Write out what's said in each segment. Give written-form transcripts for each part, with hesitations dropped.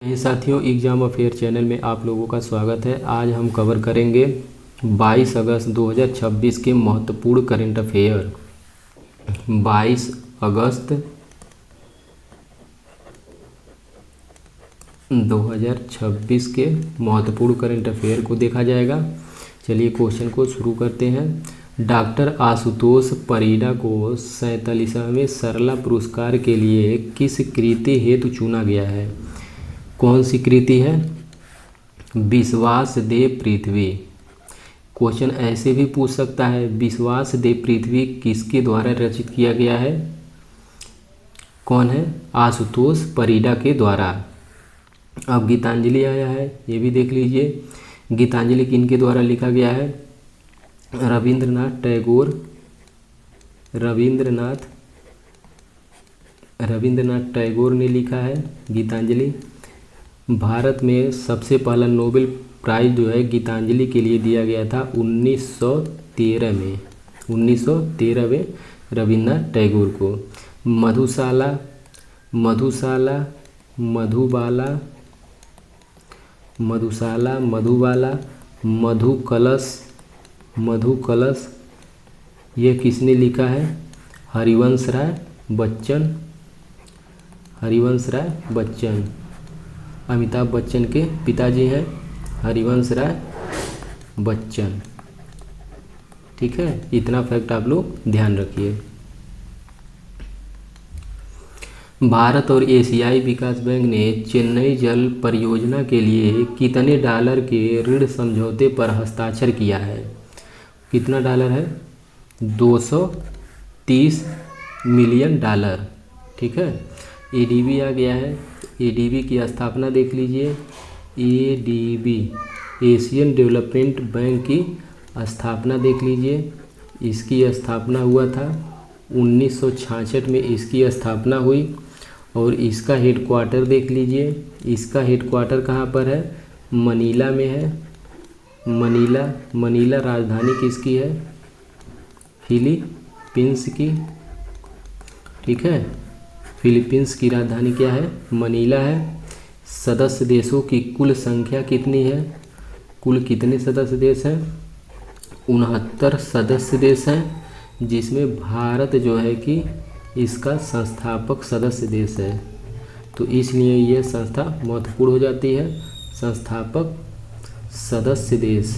हे साथियों, exam affair channel में आप लोगों का स्वागत है। आज हम कवर करेंगे 22 अगस्त 2026 के महत्वपूर्ण करंट अफेयर। 22 अगस्त 2026 के महत्वपूर्ण करंट अफेयर को देखा जाएगा। चलिए क्वेश्चन को शुरू करते हैं। डॉक्टर आशुतोष परिडा को 47वें सरला पुरस्कार के लिए किस कृति हेतु चुना गया है? कौन सी कृति है? विश्वास दे पृथ्वी। क्वेश्चन ऐसे भी पूछ सकता है, विश्वास दे पृथ्वी किसके द्वारा रचित किया गया है? कौन है? आशुतोष परिडा के द्वारा। अब गीतांजलि आया है, ये भी देख लीजिए। गीतांजलि किनके द्वारा लिखा गया है? रविंद्रनाथ टैगोर। रविंद्रनाथ टैगोर ने लिखा है गीतांजलि। भारत में सबसे पहला नोबेल प्राइज़ जो है गीतांजलि के लिए दिया गया था 1913 में। 1913 में रविंद्रनाथ टैगोर को। मधुशाला, मधुबाला, मधुकलश ये किसने लिखा है? हरिवंश राय बच्चन। अमिताभ बच्चन के पिताजी हैं हरिवंश राय बच्चन। ठीक है, इतना फैक्ट आप लोग ध्यान रखिए। भारत और एशियाई विकास बैंक ने चेन्नई जल परियोजना के लिए कितने डॉलर के ऋण समझौते पर हस्ताक्षर किया है? कितना डॉलर है? 230 मिलियन डॉलर। ठीक है, एडीबी आ गया है। एडीबी की स्थापना देख लीजिए। एडीबी एशियन डेवलपमेंट बैंक की स्थापना देख लीजिए। इसकी स्थापना हुआ था 1966 में, इसकी स्थापना हुई। और इसका हेडक्वार्टर देख लीजिए। इसका हेडक्वार्टर कहाँ पर है? मनीला में है। मनीला राजधानी किसकी है? फिलीपींस की। ठीक है, फिलीपींस की राजधानी क्या है? मनीला है। सदस्य देशों की कुल संख्या कितनी है? कुल कितने सदस्य देश हैं? 69 सदस्य देश हैं, जिसमें भारत जो है कि इसका संस्थापक सदस्य देश है। तो इसलिए यह संस्था महत्वपूर्ण हो जाती है, संस्थापक सदस्य देश।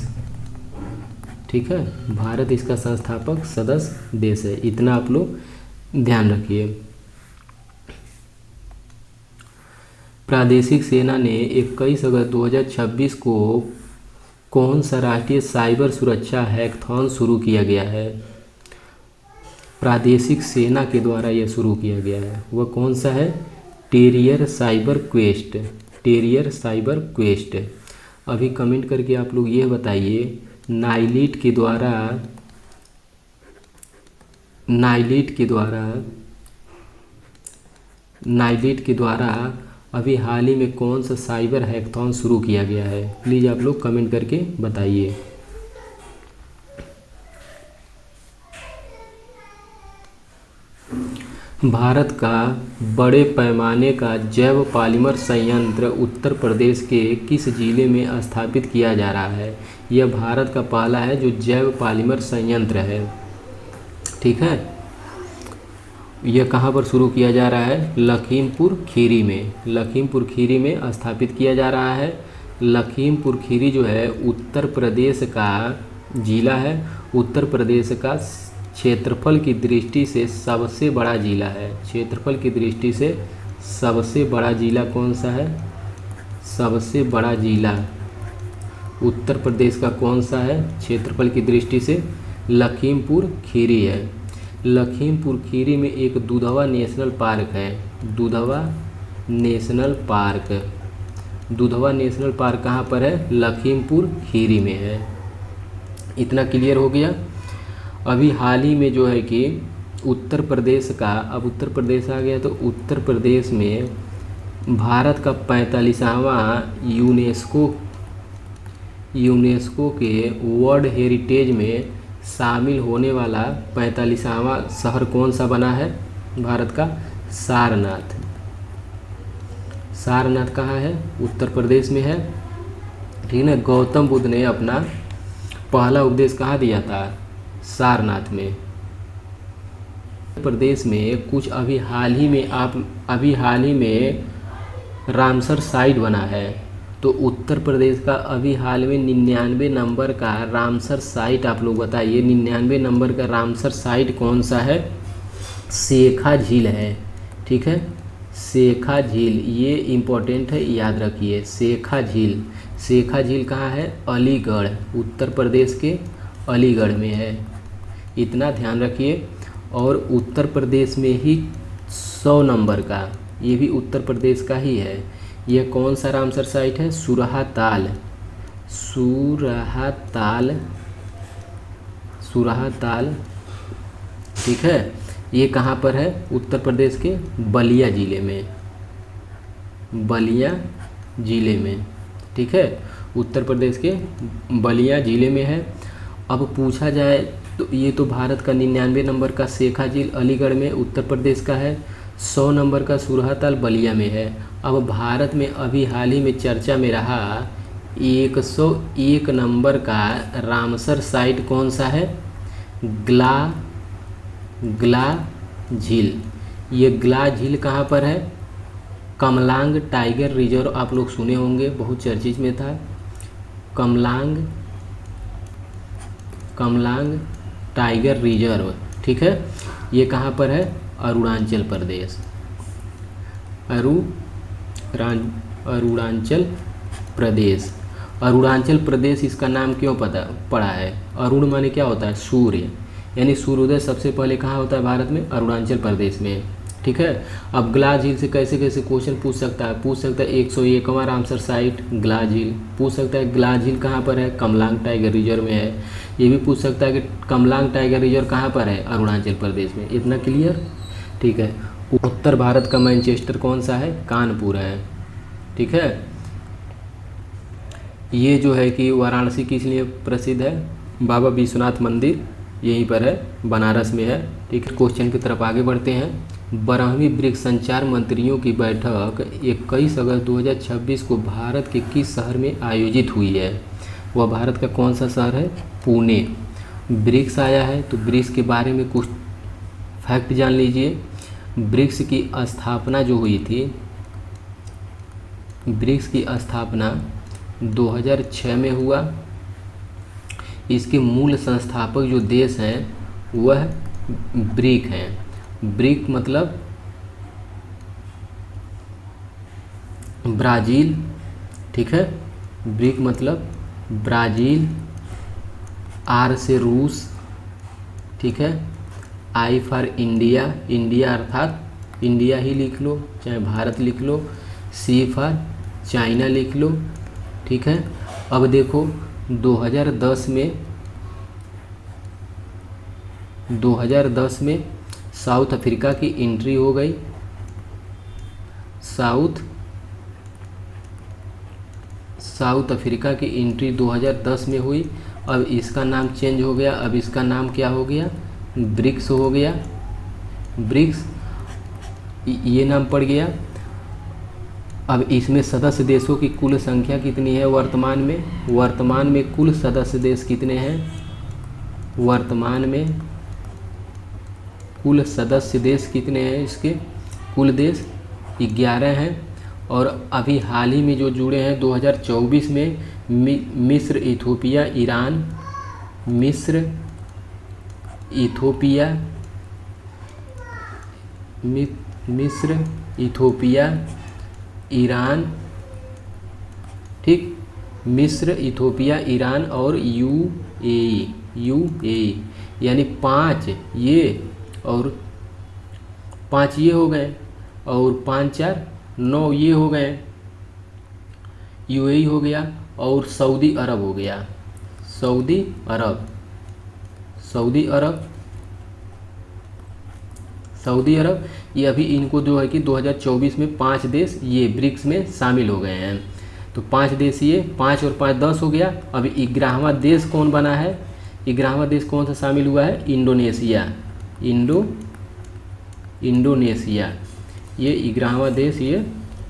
ठीक है, भारत इसका संस्थापक सदस्य देश है। इतना आप लोग ध्यान रखिए। प्रादेशिक सेना ने 21 अगस्त 2026 को कौन सा राष्ट्रीय साइबर सुरक्षा हैकाथॉन शुरू किया गया है? प्रादेशिक सेना के द्वारा यह शुरू किया गया है। वह कौन सा है? Terrier cyber quest. अभी कमेंट करके आप लोग यह बताइए, नाइलिट के द्वारा अभी हाल ही में कौन सा साइबर हैकाथॉन शुरू किया गया है? प्लीज़ आप लोग कमेंट करके बताइए। भारत का बड़े पैमाने का जैव पॉलीमर संयंत्र उत्तर प्रदेश के किस जिले में स्थापित किया जा रहा है? यह भारत का पहला है जो जैव पॉलीमर संयंत्र है। ठीक है, यह कहाँ पर शुरू किया जा रहा है? लखीमपुर खीरी में स्थापित किया जा रहा है। लखीमपुर खीरी जो है उत्तर प्रदेश का जिला है। उत्तर प्रदेश का क्षेत्रफल की दृष्टि से सबसे बड़ा जिला है। क्षेत्रफल की दृष्टि से सबसे बड़ा जिला कौन सा है? सबसे बड़ा जिला उत्तर प्रदेश का कौन सा है क्षेत्रफल की दृष्टि से? लखीमपुर खीरी है। लखीमपुर खीरी में एक दुधवा नेशनल पार्क है। दुधवा नेशनल पार्क कहाँ पर है? लखीमपुर खीरी में है। इतना क्लियर हो गया। अभी हाल ही में जो है कि उत्तर प्रदेश का, अब उत्तर प्रदेश आ गया, तो उत्तर प्रदेश में भारत का 45वां यूनेस्को के वर्ल्ड हेरिटेज में शामिल होने वाला 45वां शहर कौन सा बना है? भारत का सारनाथ कहाँ है? उत्तर प्रदेश में है। ठीक है ना। गौतम बुद्ध ने अपना पहला उपदेश कहाँ दिया था? सारनाथ में। प्रदेश में कुछ अभी हाल ही में रामसर साइट बना है। तो उत्तर प्रदेश का अभी हाल में 99 नंबर का रामसर साइट, आप लोग बताइए 99 नंबर का रामसर साइट कौन सा है? शेखा झील है। ठीक है, शेखा झील, ये इम्पोर्टेंट है, याद रखिए। शेखा झील, शेखा झील कहाँ है? अलीगढ़, उत्तर प्रदेश के अलीगढ़ में है, इतना ध्यान रखिए। और उत्तर प्रदेश में ही 100 नंबर का, ये भी उत्तर प्रदेश का ही है। यह कौन सा रामसर साइट है? सुरहा ताल, सुरहा ताल, सुरहा ताल। ठीक है, ये कहाँ पर है? उत्तर प्रदेश के बलिया ज़िले में, बलिया ज़िले में। ठीक है, उत्तर प्रदेश के बलिया ज़िले में है। अब पूछा जाए तो ये तो भारत का 99 नंबर का शेखा झील अलीगढ़ में उत्तर प्रदेश का है, 100 नंबर का सुरहाताल बलिया में है। अब भारत में अभी हाल ही में चर्चा में रहा 101 नंबर का रामसर साइट कौन सा है? ग्ला झील। ये ग्ला झील कहाँ पर है? कमलांग टाइगर रिजर्व, आप लोग सुने होंगे, बहुत चर्चित में था। Kamalang tiger reserve. ठीक है, ये कहाँ पर है? अरुणाचल प्रदेश, अरुणाचल प्रदेश। अरुणाचल प्रदेश इसका नाम क्यों पड़ा है? अरुण माने क्या होता है? सूर्य, यानी सूर्योदय सबसे पहले कहाँ होता है भारत में? अरुणाचल प्रदेश में। ठीक है, अब ग्ला झील से कैसे कैसे क्वेश्चन पूछ सकता है? पूछ सकता है 101वां रामसर साइट ग्ला झील, पूछ सकता है ग्ला झील कहाँ पर है? कमलांग टाइगर रिजर्व में है। ये भी पूछ सकता है कि कमलांग टाइगर रिजर्व कहाँ पर है? अरुणाचल प्रदेश में। इतना क्लियर? ठीक है। उत्तर भारत का मैनचेस्टर कौन सा है? कानपुर है। ठीक है, ये जो है कि वाराणसी किस लिए प्रसिद्ध है? बाबा विश्वनाथ मंदिर यहीं पर है, बनारस में है। ठीक है, क्वेश्चन की तरफ आगे बढ़ते हैं। 12वीं ब्रिक्स संचार मंत्रियों की बैठक 21 अगस्त 2026 को भारत के किस शहर में आयोजित हुई है? वह भारत का कौन सा शहर है? पुणे। ब्रिक्स आया है तो ब्रिक्स के बारे में कुछ फैक्ट जान लीजिए। ब्रिक्स की स्थापना जो हुई थी, ब्रिक्स की स्थापना 2006 में हुआ। इसके मूल संस्थापक जो देश हैं वह ब्रिक हैं। ब्रिक मतलब ब्राज़ील। ठीक है, ब्रिक मतलब ब्राज़ील, आर से रूस। ठीक है, आई फॉर इंडिया, इंडिया अर्थात इंडिया ही लिख लो, चाहे भारत लिख लो। सी फॉर चाइना लिख लो। ठीक है, अब देखो 2010 में साउथ अफ्रीका की एंट्री हो गई। साउथ अफ्रीका की एंट्री 2010 में हुई। अब इसका नाम चेंज हो गया, अब इसका नाम क्या हो गया? ब्रिक्स हो गया। ब्रिक्स ये नाम पड़ गया। अब इसमें सदस्य देशों की कुल संख्या कितनी है वर्तमान में? वर्तमान में कुल सदस्य देश कितने हैं? वर्तमान में कुल सदस्य देश कितने हैं? इसके कुल देश 11 हैं। और अभी हाल ही में जो जुड़े हैं 2024 में मिस्र, इथोपिया, ईरान, मिस्र, इथोपिया, ईरान। ठीक, मिस्र, इथोपिया, ईरान और यूएई, यानी 5 ये और 5 ये हो गए, और 5 4 9 ये हो गए। यूएई हो गया और सऊदी अरब हो गया। सऊदी अरब ये अभी इनको जो है कि 2024 में 5 देश ये ब्रिक्स में शामिल हो गए हैं। तो 5 देश, ये 5 और 5 10 हो गया। अभी 11वां देश कौन बना है? 11वां देश कौन सा शामिल हुआ है? इंडोनेशिया। इंडोनेशिया ये 11वां देश ये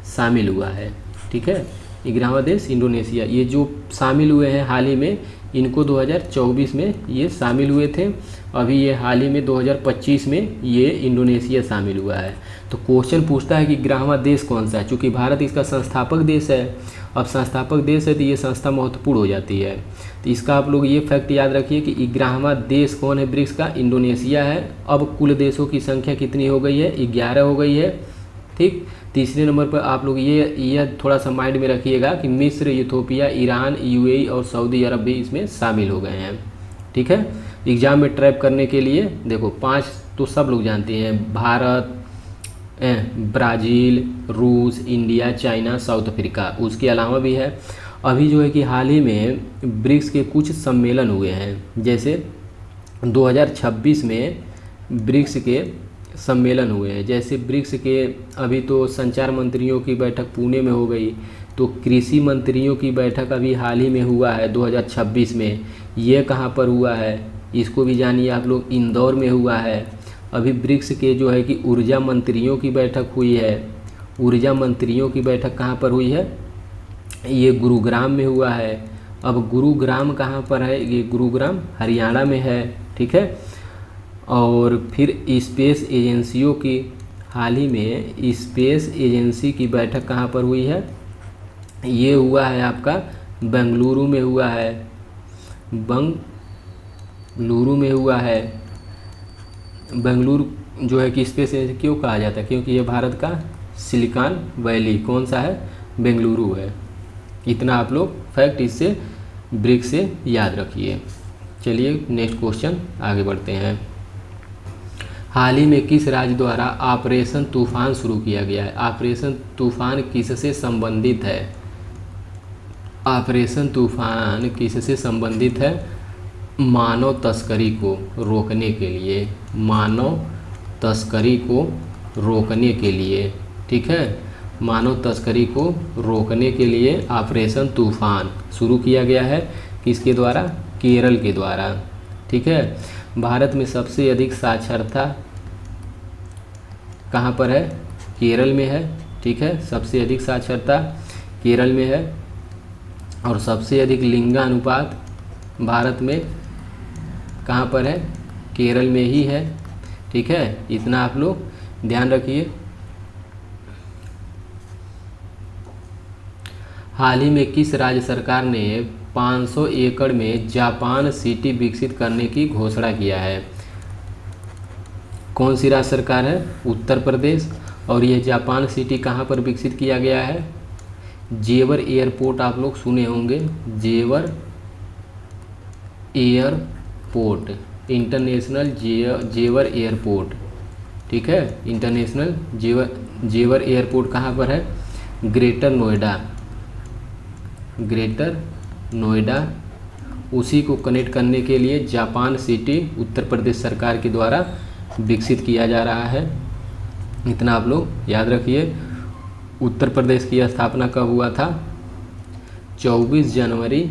शामिल हुआ है। ठीक है, 11वां देश इंडोनेशिया। ये जो शामिल हुए हैं हाल ही में, इनको 2024 में ये शामिल हुए थे। अभी ये हाल ही में 2025 में ये इंडोनेशिया शामिल हुआ है। तो क्वेश्चन पूछता है कि 11वां देश कौन सा है। चूँकि भारत इसका संस्थापक देश है, अब संस्थापक देश है तो ये संस्था महत्वपूर्ण हो जाती है। तो इसका आप लोग ये फैक्ट याद रखिए कि 11वां देश कौन है ब्रिक्स का, इंडोनेशिया है। अब कुल देशों की संख्या कितनी हो गई है, 11 हो गई है। ठीक, तीसरे नंबर पर आप लोग ये थोड़ा सा माइंड में रखिएगा कि मिस्र, इथोपिया, ईरान, यूएई और सऊदी अरब भी इसमें शामिल हो गए हैं। ठीक है, एग्जाम में ट्रैप करने के लिए देखो 5 तो सब लोग जानते हैं, भारत, ब्राज़ील, रूस, इंडिया, चाइना, साउथ अफ्रीका। उसके अलावा भी है। अभी जो है कि हाल ही में ब्रिक्स के कुछ सम्मेलन हुए हैं, जैसे 2026 में ब्रिक्स के सम्मेलन हुए हैं। जैसे ब्रिक्स के अभी तो संचार मंत्रियों की बैठक पुणे में हो गई, तो कृषि मंत्रियों की बैठक अभी हाल ही में हुआ है 2026 में। ये कहाँ पर हुआ है इसको भी जानिए आप लोग, इंदौर में हुआ है। अभी ब्रिक्स के जो है कि ऊर्जा मंत्रियों की बैठक हुई है। ऊर्जा मंत्रियों की बैठक कहाँ पर हुई है, ये गुरुग्राम में हुआ है। अब गुरुग्राम कहाँ पर है, ये गुरुग्राम हरियाणा में है। ठीक है, और फिर स्पेस एजेंसियों की हाल ही में स्पेस एजेंसी की बैठक कहाँ पर हुई है, ये हुआ है आपका बेंगलुरु में हुआ है। बेंगलुरु में हुआ है। बेंगलुरु जो है कि स्पेस एजेंसी क्यों कहा जाता है, क्योंकि ये भारत का सिलिकॉन वैली कौन सा है, बेंगलुरु है। इतना आप लोग फैक्ट इससे ब्रिक्स से याद रखिए। चलिए नेक्स्ट क्वेश्चन आगे बढ़ते हैं। हाल ही में किस राज्य द्वारा ऑपरेशन तूफान शुरू किया गया है। ऑपरेशन तूफान किससे संबंधित है, ऑपरेशन तूफान किससे संबंधित है, मानव तस्करी को रोकने के लिए, मानव तस्करी को रोकने के लिए। ठीक है, मानव तस्करी को रोकने के लिए ऑपरेशन तूफान शुरू किया गया है। किसके द्वारा, केरल के द्वारा। ठीक है, भारत में सबसे अधिक साक्षरता कहाँ पर है, केरल में है। ठीक है, सबसे अधिक साक्षरता केरल में है। और सबसे अधिक लिंगानुपात भारत में कहाँ पर है, केरल में ही है। ठीक है, इतना आप लोग ध्यान रखिए। हाल ही में किस राज्य सरकार ने 500 एकड़ में जापान सिटी विकसित करने की घोषणा किया है। कौन सी राज्य सरकार है, उत्तर प्रदेश। और यह जापान सिटी कहाँ पर विकसित किया गया है, जेवर एयरपोर्ट आप लोग सुने होंगे, जेवर एयरपोर्ट, इंटरनेशनल जेवर एयरपोर्ट। ठीक है, इंटरनेशनल जेवर एयरपोर्ट कहाँ पर है, ग्रेटर नोएडा, ग्रेटर नोएडा। उसी को कनेक्ट करने के लिए जापान सिटी उत्तर प्रदेश सरकार के द्वारा विकसित किया जा रहा है। इतना आप लोग याद रखिए। उत्तर प्रदेश की स्थापना कब हुआ था, 24 जनवरी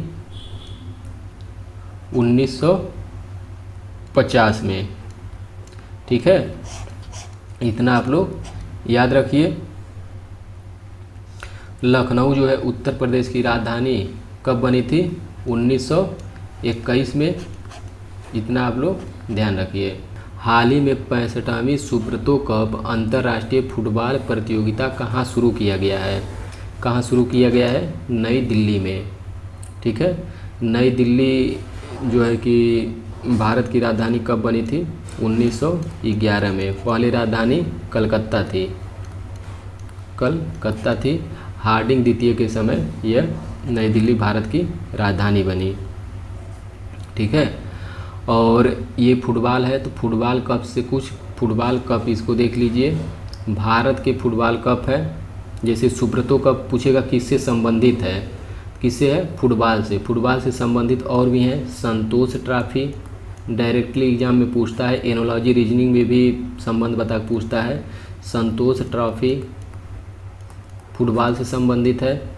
1950 में। ठीक है, इतना आप लोग याद रखिए। लखनऊ जो है उत्तर प्रदेश की राजधानी कब बनी थी, 1921 में। इतना आप लोग ध्यान रखिए। हाल ही में 65वीं सुब्रतो कप अंतर्राष्ट्रीय फुटबॉल प्रतियोगिता कहाँ शुरू किया गया है, कहाँ शुरू किया गया है, नई दिल्ली में। ठीक है, नई दिल्ली जो है कि भारत की राजधानी कब बनी थी, 1911 में। पहली राजधानी कलकत्ता थी, कलकत्ता थी। हार्डिंग द्वितीय के समय यह नई दिल्ली भारत की राजधानी बनी। ठीक है, और ये फुटबॉल है तो फुटबॉल कप से कुछ फुटबॉल कप इसको देख लीजिए। भारत के फुटबॉल कप है। जैसे सुब्रतो कप पूछेगा किससे संबंधित है, किससे है, फुटबॉल से। फुटबॉल से संबंधित और भी हैं, संतोष ट्रॉफी डायरेक्टली एग्जाम में पूछता है, एनोलॉजी रीजनिंग में भी संबंध बता पूछता है। संतोष ट्रॉफी फुटबॉल से संबंधित है।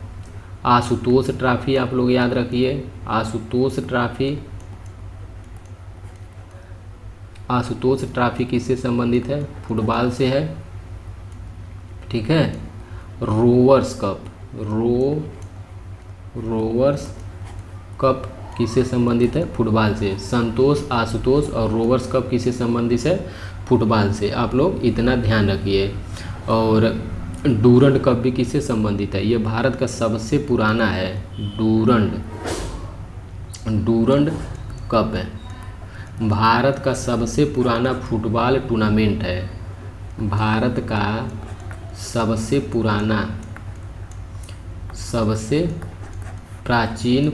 आशुतोष ट्रॉफी आप लोग याद रखिए, आशुतोष ट्रॉफी, आशुतोष ट्रॉफी किससे संबंधित है, फुटबॉल से है। ठीक है, रोवर्स कप, रोवर्स कप किससे संबंधित है? फुटबॉल से। संतोष, आशुतोष और रोवर्स कप किससे संबंधित है? फुटबॉल से। आप लोग इतना ध्यान रखिए। और डूरंड कप भी किससे संबंधित है? ये भारत का सबसे पुराना है, डूरंड कप है, भारत का सबसे पुराना फुटबॉल टूर्नामेंट है। भारत का सबसे पुराना, सबसे प्राचीन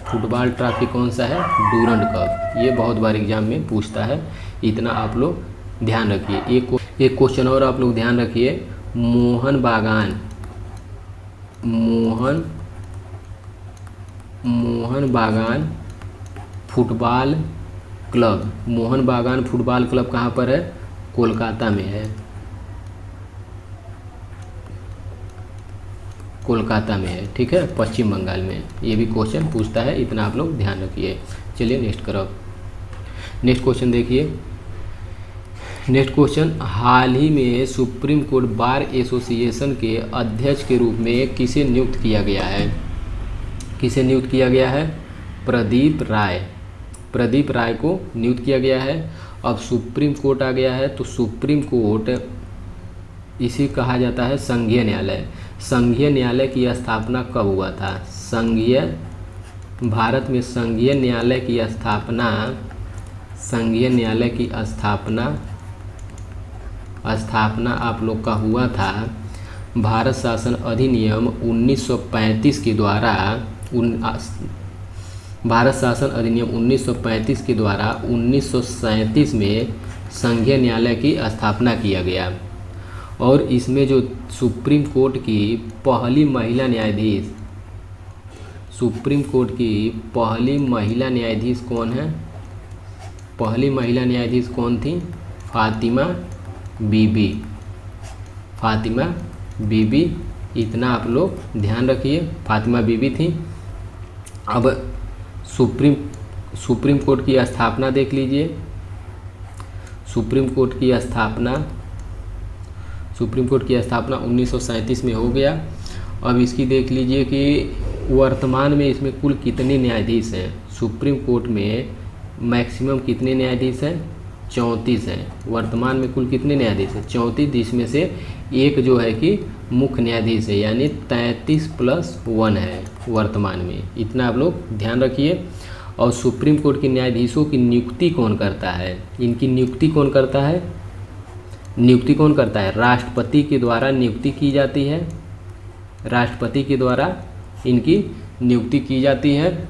फुटबॉल ट्रॉफी कौन सा है? Durand cup. ये बहुत बार एग्जाम में पूछता है, इतना आप लोग ध्यान रखिए। एक क्वेश्चन और आप लोग ध्यान रखिए। मोहन बागान फुटबॉल क्लब, मोहन बागान फुटबॉल क्लब कहाँ पर है? कोलकाता में है, कोलकाता में है, ठीक है, पश्चिम बंगाल में। ये भी क्वेश्चन पूछता है, इतना आप लोग ध्यान रखिए। चलिए नेक्स्ट करो। नेक्स्ट क्वेश्चन देखिए। नेक्स्ट क्वेश्चन, हाल ही में सुप्रीम कोर्ट बार एसोसिएशन के अध्यक्ष के रूप में किसे नियुक्त किया गया है? किसे नियुक्त किया गया है? प्रदीप राय को नियुक्त किया गया है। अब सुप्रीम कोर्ट आ गया है, तो सुप्रीम कोर्ट इसे कहा जाता है संघीय न्यायालय। संघीय न्यायालय की स्थापना कब हुआ था? भारत में संघीय न्यायालय की स्थापना आप लोग का हुआ था भारत शासन अधिनियम 1935 के द्वारा। भारत शासन अधिनियम 1935 के द्वारा 1937 में संघीय न्यायालय की स्थापना किया गया। और इसमें जो सुप्रीम कोर्ट की पहली महिला न्यायाधीश, सुप्रीम कोर्ट की पहली महिला न्यायाधीश कौन है? पहली महिला न्यायाधीश कौन थी? फातिमा बीबी। इतना आप लोग ध्यान रखिए, फातिमा बीबी थी। अब सुप्रीम कोर्ट की स्थापना देख लीजिए। सुप्रीम कोर्ट की स्थापना 1937 में हो गया। अब इसकी देख लीजिए कि वर्तमान में इसमें कुल कितने न्यायाधीश हैं? सुप्रीम कोर्ट में मैक्सिमम कितने न्यायाधीश हैं? 34 हैं। वर्तमान में कुल कितने न्यायाधीश हैं? 34। जिसमें से एक जो है कि मुख्य न्यायाधीश है, यानी 33+1 है वर्तमान में। इतना आप लोग ध्यान रखिए। और सुप्रीम कोर्ट के न्यायाधीशों की नियुक्ति कौन करता है? इनकी नियुक्ति कौन करता है? राष्ट्रपति के द्वारा नियुक्ति की जाती है। राष्ट्रपति के द्वारा इनकी नियुक्ति की जाती है।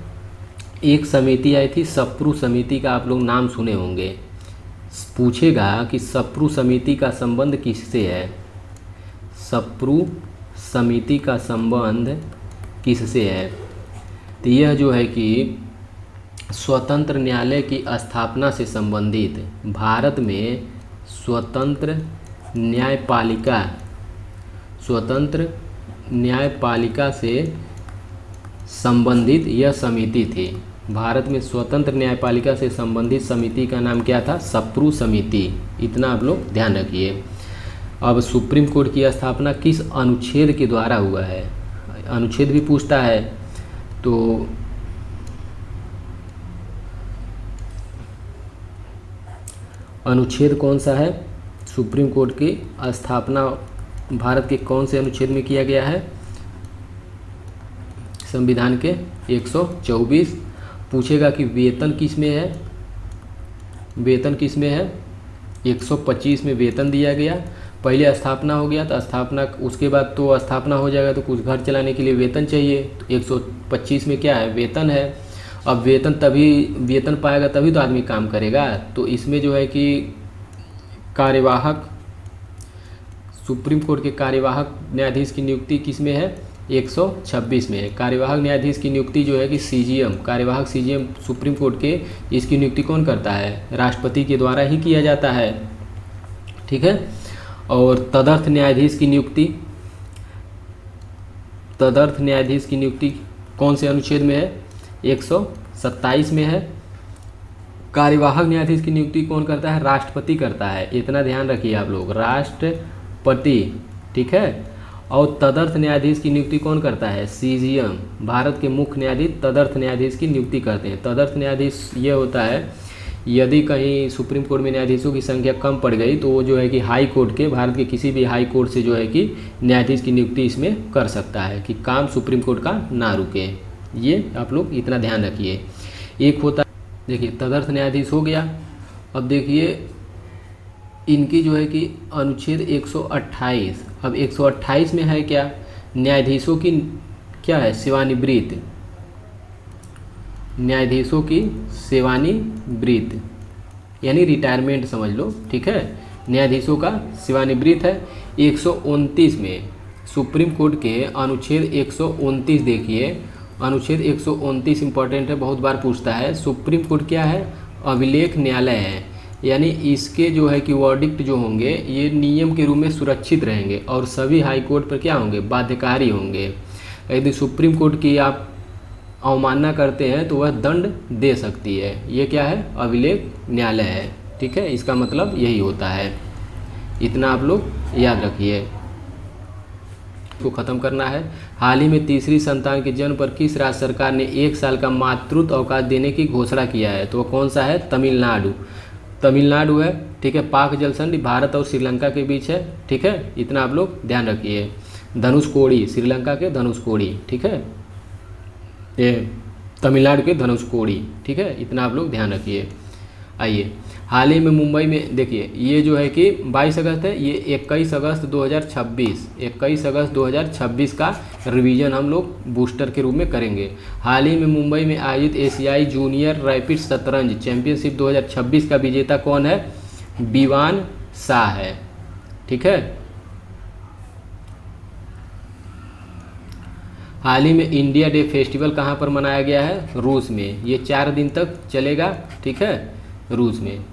एक समिति आई थी, सप्रू समिति का आप लोग नाम सुने होंगे। पूछेगा कि सप्रू समिति का संबंध किससे है? सप्रू समिति का संबंध किससे है? तो यह जो है कि स्वतंत्र न्यायालय की स्थापना से संबंधित, भारत में स्वतंत्र न्यायपालिका से संबंधित यह समिति थी। भारत में स्वतंत्र न्यायपालिका से संबंधित समिति का नाम क्या था? सप्रू समिति। इतना आप लोग ध्यान रखिए। अब सुप्रीम कोर्ट की स्थापना किस अनुच्छेद के द्वारा हुआ है? अनुच्छेद भी पूछता है, तो अनुच्छेद कौन सा है? सुप्रीम कोर्ट की स्थापना भारत के कौन से अनुच्छेद में किया गया है? संविधान के 124। पूछेगा कि वेतन किस में है? 125 में वेतन दिया गया। पहले स्थापना हो गया तो स्थापना, उसके बाद तो स्थापना हो जाएगा तो कुछ घर चलाने के लिए वेतन चाहिए। तो 125 में क्या है? वेतन है। अब वेतन पाएगा तभी तो आदमी काम करेगा। तो इसमें जो है कि कार्यवाहक, सुप्रीम कोर्ट के कार्यवाहक न्यायाधीश की नियुक्ति किस में है? 126 में है। कार्यवाहक न्यायाधीश की नियुक्ति जो है कि सीजीएम, कार्यवाहक सीजीएम सुप्रीम कोर्ट के, इसकी नियुक्ति कौन करता है? राष्ट्रपति के द्वारा ही किया जाता है, ठीक है। और तदर्थ न्यायाधीश की नियुक्ति कौन से अनुच्छेद में है? 127 में है। कार्यवाहक न्यायाधीश की नियुक्ति कौन करता है? राष्ट्रपति करता है। इतना ध्यान रखिए आप लोग। राष्ट्रपति ठीक है। और तदर्थ न्यायाधीश की नियुक्ति कौन करता है? सीजीएम, भारत के मुख्य न्यायाधीश तदर्थ न्यायाधीश की नियुक्ति करते हैं। तदर्थ न्यायाधीश ये होता है, यदि कहीं सुप्रीम कोर्ट में न्यायाधीशों की संख्या कम पड़ गई तो वो जो है कि हाई कोर्ट के, भारत के किसी भी हाई कोर्ट से जो है कि न्यायाधीश की नियुक्ति इसमें कर सकता है कि काम सुप्रीम कोर्ट का ना रुके। ये आप लोग इतना ध्यान रखिए। एक होता है, देखिए तदर्थ न्यायाधीश हो गया। अब देखिए इनकी जो है कि अनुच्छेद 128, अब 128 में है क्या? न्यायाधीशों की क्या है? सेवानिवृत्त, न्यायाधीशों की सेवानिवृत्त यानी रिटायरमेंट समझ लो, ठीक है। न्यायाधीशों का सेवानिवृत्त है। 129 में सुप्रीम कोर्ट के अनुच्छेद 129 देखिए, अनुच्छेद 129 इंपॉर्टेंट है, बहुत बार पूछता है। सुप्रीम कोर्ट क्या है? अभिलेख न्यायालय है, यानी इसके जो है कि वर्डिक्ट जो होंगे ये नियम के रूप में सुरक्षित रहेंगे और सभी हाई कोर्ट पर क्या होंगे? बाध्यकारी होंगे। यदि सुप्रीम कोर्ट की आप अवमानना करते हैं तो वह दंड दे सकती है। ये क्या है? अभिलेख न्यायालय है, ठीक है। इसका मतलब यही होता है, इतना आप लोग याद रखिए। को ख़त्म करना है। हाल ही में तीसरी संतान के जन्म पर किस राज्य सरकार ने 1 साल का मातृत्व अवकाश देने की घोषणा किया है? तो वह कौन सा है? तमिलनाडु, तमिलनाडु है, ठीक है। पाक जलसंधि भारत और श्रीलंका के बीच है, ठीक है। इतना आप लोग ध्यान रखिए। धनुषकोडी, श्रीलंका के धनुषकोडी, ठीक है, ये तमिलनाडु के धनुषकोडी, ठीक है। इतना आप लोग ध्यान रखिए। आइए, हाल ही में मुंबई में देखिए, ये जो है कि 22 अगस्त है, ये 21 अगस्त 2026, 21 अगस्त 2026 का रिवीजन हम लोग बूस्टर के रूप में करेंगे। हाल ही में मुंबई में आयोजित एशियाई जूनियर रैपिड शतरंज चैंपियनशिप 2026 का विजेता कौन है? विवान शाह है, ठीक है। हाल ही में इंडिया डे फेस्टिवल कहाँ पर मनाया गया है? रूस में। ये 4 दिन तक चलेगा, ठीक है, रूस में।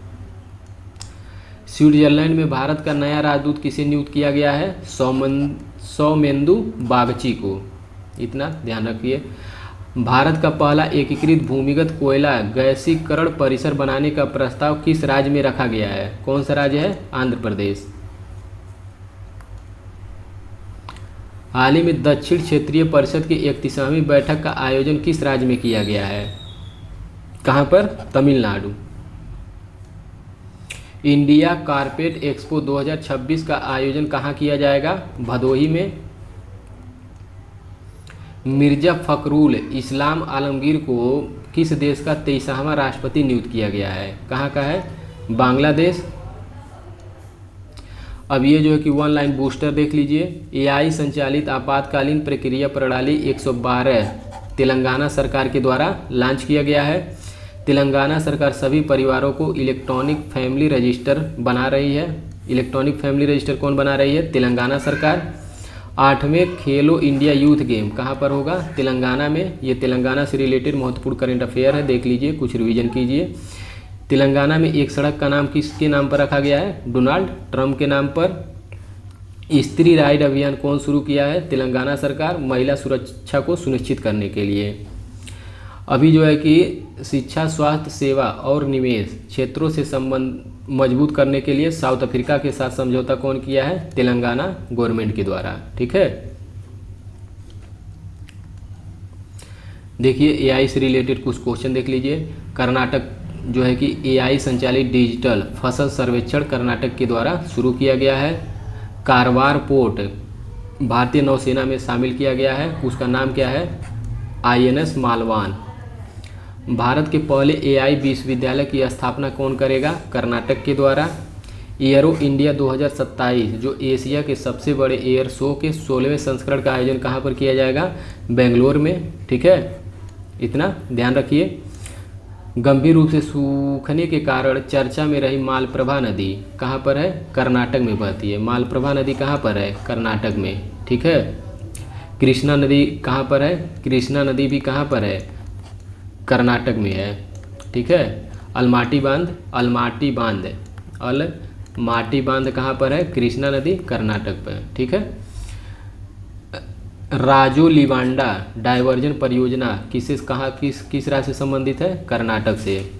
स्विट्जरलैंड में भारत का नया राजदूत किसे नियुक्त किया गया है? सौमेंदु बागची को, इतना ध्यान रखिए। भारत का पहला एकीकृत भूमिगत कोयला गैसीकरण परिसर बनाने का प्रस्ताव किस राज्य में रखा गया है? कौन सा राज्य है? आंध्र प्रदेश। हाल ही में दक्षिण क्षेत्रीय परिषद की 31वीं बैठक का आयोजन किस राज्य में किया गया है? कहाँ पर? तमिलनाडु। इंडिया कारपेट एक्सपो 2026 का आयोजन कहाँ किया जाएगा? भदोही में। मिर्जा फखरुल इस्लाम आलमगीर को किस देश का 23वां राष्ट्रपति नियुक्त किया गया है? कहाँ का है? बांग्लादेश। अब ये जो है कि 1 लाइन बूस्टर देख लीजिए। एआई संचालित आपातकालीन प्रक्रिया प्रणाली 112 तेलंगाना सरकार के द्वारा लॉन्च किया गया है। तेलंगाना सरकार सभी परिवारों को इलेक्ट्रॉनिक फैमिली रजिस्टर बना रही है। इलेक्ट्रॉनिक फैमिली रजिस्टर कौन बना रही है? तेलंगाना सरकार। 8वें खेलो इंडिया यूथ गेम कहाँ पर होगा? तेलंगाना में। ये तेलंगाना से रिलेटेड महत्वपूर्ण करंट अफेयर है, देख लीजिए, कुछ रिवीजन कीजिए। तेलंगाना में एक सड़क का नाम किसके नाम पर रखा गया है? डोनाल्ड ट्रंप के नाम पर। स्त्री राइड अभियान कौन शुरू किया है? तेलंगाना सरकार, महिला सुरक्षा को सुनिश्चित करने के लिए। अभी जो है कि शिक्षा, स्वास्थ्य सेवा और निवेश क्षेत्रों से संबंध मजबूत करने के लिए साउथ अफ्रीका के साथ समझौता कौन किया है? तेलंगाना गवर्नमेंट के द्वारा, ठीक है। देखिए एआई से रिलेटेड कुछ क्वेश्चन देख लीजिए। कर्नाटक जो है कि एआई संचालित डिजिटल फसल सर्वेक्षण कर्नाटक के द्वारा शुरू किया गया है। कारवार पोर्ट भारतीय नौसेना में शामिल किया गया है, उसका नाम क्या है? आईएनएस मालवान। भारत के पहले एआई विश्वविद्यालय की स्थापना कौन करेगा? कर्नाटक के द्वारा। एयरो इंडिया 2027 जो एशिया के सबसे बड़े एयर शो के 16वें संस्करण का आयोजन कहाँ पर किया जाएगा? बेंगलोर में, ठीक है। इतना ध्यान रखिए। गंभीर रूप से सूखने के कारण चर्चा में रही मालप्रभा नदी कहाँ पर है? कर्नाटक में बहती है। मालप्रभा नदी कहाँ पर है? कर्नाटक में, ठीक है। कृष्णा नदी कहाँ पर है? कृष्णा नदी भी कहाँ पर है? कर्नाटक में है, ठीक है। अलमाटी बांध, अलमाटी बांध कहाँ पर है? कृष्णा नदी कर्नाटक पर, ठीक है। राजोलीबांडा डाइवर्जन परियोजना किस राज्य से संबंधित है? कर्नाटक से।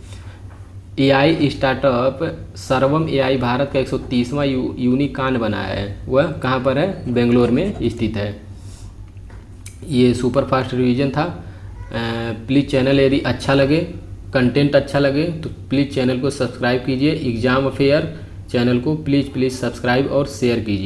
एआई स्टार्टअप सर्वम एआई भारत का 130वां यूनिकॉर्न बना है। वह कहाँ पर है? बेंगलोर में स्थित है। ये सुपर फास्ट रिवीजन था। प्लीज़ चैनल यदि अच्छा लगे, कंटेंट अच्छा लगे तो प्लीज़ चैनल को सब्सक्राइब कीजिए। एग्ज़ाम अफेयर चैनल को प्लीज़ सब्सक्राइब और शेयर कीजिए।